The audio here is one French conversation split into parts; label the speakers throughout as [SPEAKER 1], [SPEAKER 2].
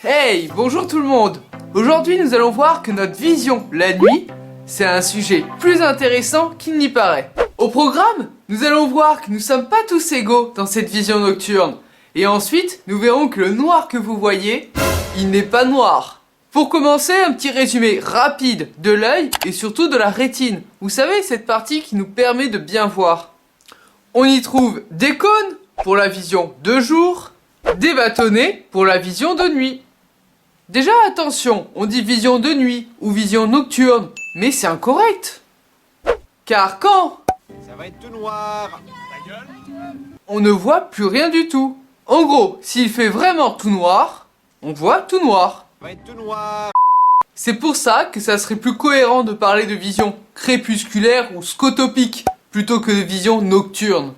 [SPEAKER 1] Hey, bonjour tout le monde. Aujourd'hui, nous allons voir que notre vision la nuit, c'est un sujet plus intéressant qu'il n'y paraît. Au programme, nous allons voir que nous ne sommes pas tous égaux dans cette vision nocturne. Et ensuite, nous verrons que le noir que vous voyez, il n'est pas noir. Pour commencer, un petit résumé rapide de l'œil et surtout de la rétine. Vous savez, cette partie qui nous permet de bien voir. On y trouve des cônes pour la vision de jour, des bâtonnets pour la vision de nuit. Déjà attention, on dit vision de nuit ou vision nocturne, mais c'est incorrect. Car quand
[SPEAKER 2] ça va être tout noir. Ta gueule.
[SPEAKER 1] On ne voit plus rien du tout. En gros, s'il fait vraiment tout noir, on voit tout noir.
[SPEAKER 2] Ça va être tout noir.
[SPEAKER 1] C'est pour ça que ça serait plus cohérent de parler de vision crépusculaire ou scotopique plutôt que de vision nocturne.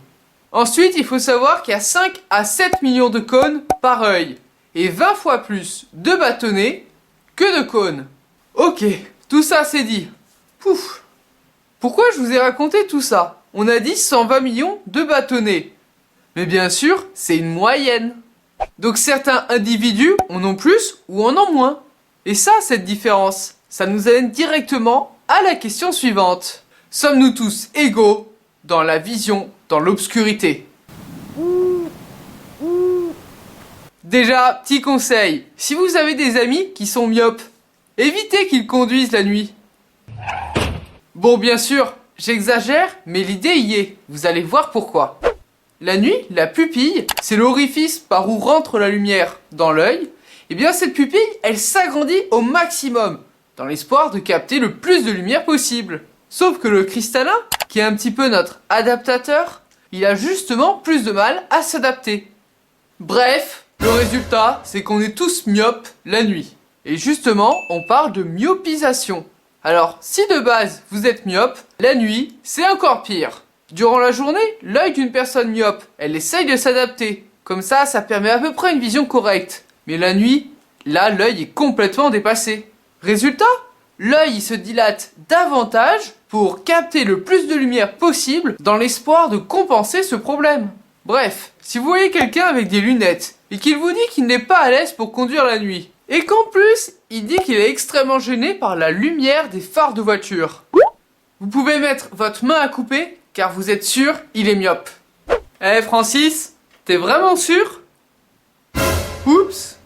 [SPEAKER 1] Ensuite, il faut savoir qu'il y a 5 à 7 millions de cônes par œil et 20 fois plus de bâtonnets que de cônes. Ok, tout ça c'est dit. Pouf. Pourquoi je vous ai raconté tout ça? On a dit 120 millions de bâtonnets. Mais bien sûr, c'est une moyenne. Donc certains individus en ont plus ou en ont moins. Et ça, cette différence, ça nous amène directement à la question suivante. Sommes-nous tous égaux dans la vision, dans l'obscurité? Déjà, petit conseil, si vous avez des amis qui sont myopes, évitez qu'ils conduisent la nuit. Bon, bien sûr, j'exagère, mais l'idée y est, vous allez voir pourquoi. La nuit, la pupille, c'est l'orifice par où rentre la lumière dans l'œil. Et bien cette pupille, elle s'agrandit au maximum, dans l'espoir de capter le plus de lumière possible. Sauf que le cristallin, qui est un petit peu notre adaptateur, il a justement plus de mal à s'adapter. Bref, le résultat, c'est qu'on est tous myopes la nuit. Et justement, on parle de myopisation. Alors, si de base, vous êtes myope, la nuit, c'est encore pire. Durant la journée, l'œil d'une personne myope, elle essaye de s'adapter. Comme ça permet à peu près une vision correcte. Mais la nuit, là, l'œil est complètement dépassé. Résultat, l'œil se dilate davantage pour capter le plus de lumière possible dans l'espoir de compenser ce problème. Bref, si vous voyez quelqu'un avec des lunettes et qu'il vous dit qu'il n'est pas à l'aise pour conduire la nuit, et qu'en plus, il dit qu'il est extrêmement gêné par la lumière des phares de voiture, vous pouvez mettre votre main à couper car vous êtes sûr, il est myope. Eh Francis, t'es vraiment sûr? Oups.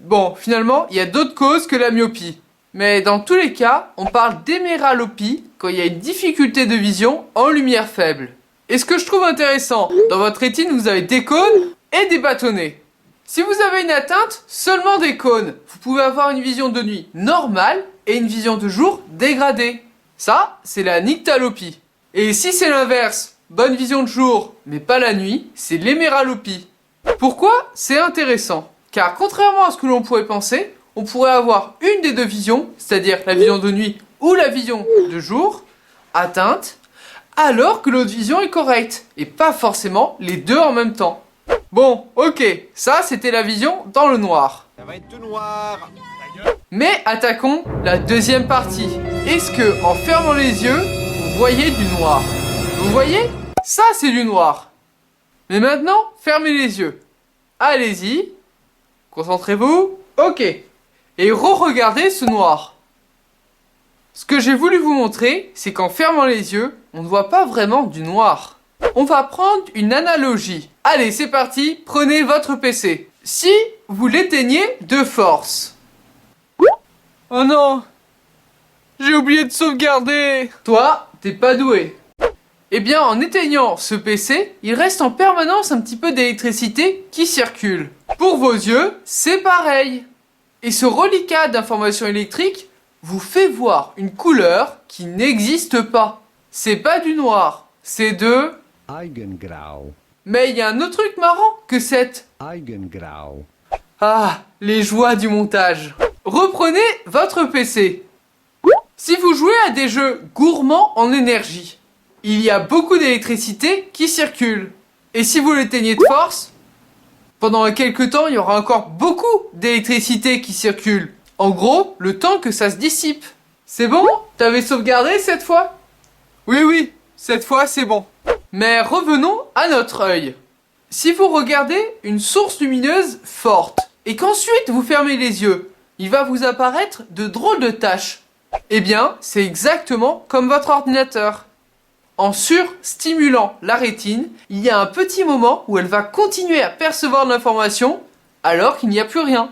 [SPEAKER 1] Bon, finalement, il y a d'autres causes que la myopie. Mais dans tous les cas, on parle d'héméralopie quand il y a une difficulté de vision en lumière faible. Et ce que je trouve intéressant, dans votre rétine, vous avez des cônes et des bâtonnets. Si vous avez une atteinte seulement des cônes, vous pouvez avoir une vision de nuit normale et une vision de jour dégradée. Ça, c'est la nyctalopie. Et si c'est l'inverse, bonne vision de jour, mais pas la nuit, c'est l'héméralopie. Pourquoi? C'est intéressant. Car contrairement à ce que l'on pourrait penser, on pourrait avoir une des deux visions, c'est-à-dire la vision de nuit ou la vision de jour, atteinte, alors que l'autre vision est correcte, et pas forcément les deux en même temps. Bon, ok, ça c'était la vision dans le noir.
[SPEAKER 2] Ça va être tout noir.
[SPEAKER 1] Mais attaquons la deuxième partie. Est-ce que, en fermant les yeux, vous voyez du noir? Vous voyez? Ça c'est du noir. Mais maintenant, fermez les yeux. Allez-y. Concentrez-vous. Ok. Et re-regardez ce noir. Ce que j'ai voulu vous montrer, c'est qu'en fermant les yeux, on ne voit pas vraiment du noir. On va prendre une analogie. Allez, c'est parti, prenez votre PC. Si vous l'éteignez de force. Oh non! J'ai oublié de sauvegarder! Toi, t'es pas doué. Eh bien, en éteignant ce PC, il reste en permanence un petit peu d'électricité qui circule. Pour vos yeux, c'est pareil. Et ce reliquat d'informations électriques vous fait voir une couleur qui n'existe pas. C'est pas du noir, c'est de...
[SPEAKER 3] Eigengrau.
[SPEAKER 1] Mais il y a un autre truc marrant que cette...
[SPEAKER 3] Eigengrau.
[SPEAKER 1] Ah, les joies du montage. Reprenez votre PC. Si vous jouez à des jeux gourmands en énergie, il y a beaucoup d'électricité qui circule. Et si vous l'éteignez de force, pendant quelques temps, il y aura encore beaucoup d'électricité qui circule. En gros, le temps que ça se dissipe. C'est bon? T'avais sauvegardé cette fois? Oui, cette fois c'est bon. Mais revenons à notre œil. Si vous regardez une source lumineuse forte et qu'ensuite vous fermez les yeux, il va vous apparaître de drôles de tâches. Eh bien, c'est exactement comme votre ordinateur. En surstimulant la rétine, il y a un petit moment où elle va continuer à percevoir de l'information alors qu'il n'y a plus rien.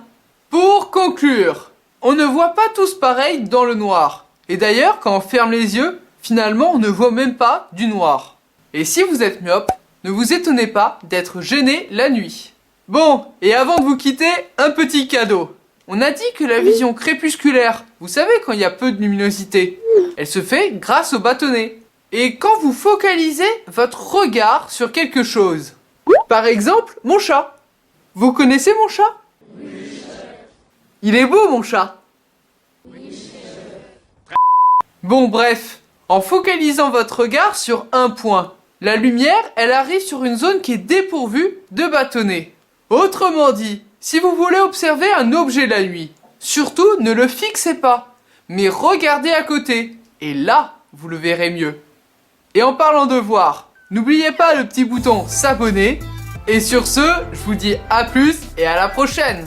[SPEAKER 1] Pour conclure, on ne voit pas tous pareil dans le noir. Et d'ailleurs, quand on ferme les yeux, finalement on ne voit même pas du noir. Et si vous êtes myope, ne vous étonnez pas d'être gêné la nuit. Bon, et avant de vous quitter, un petit cadeau. On a dit que la vision crépusculaire, vous savez quand il y a peu de luminosité, elle se fait grâce au bâtonnet. Et quand vous focalisez votre regard sur quelque chose. Par exemple, mon chat. Vous connaissez mon chat? Il est beau mon chat. Bon bref, en focalisant votre regard sur un point, la lumière, elle arrive sur une zone qui est dépourvue de bâtonnets. Autrement dit, si vous voulez observer un objet la nuit, surtout ne le fixez pas, mais regardez à côté, et là, vous le verrez mieux. Et en parlant de voir, n'oubliez pas le petit bouton s'abonner, et sur ce, je vous dis à plus et à la prochaine.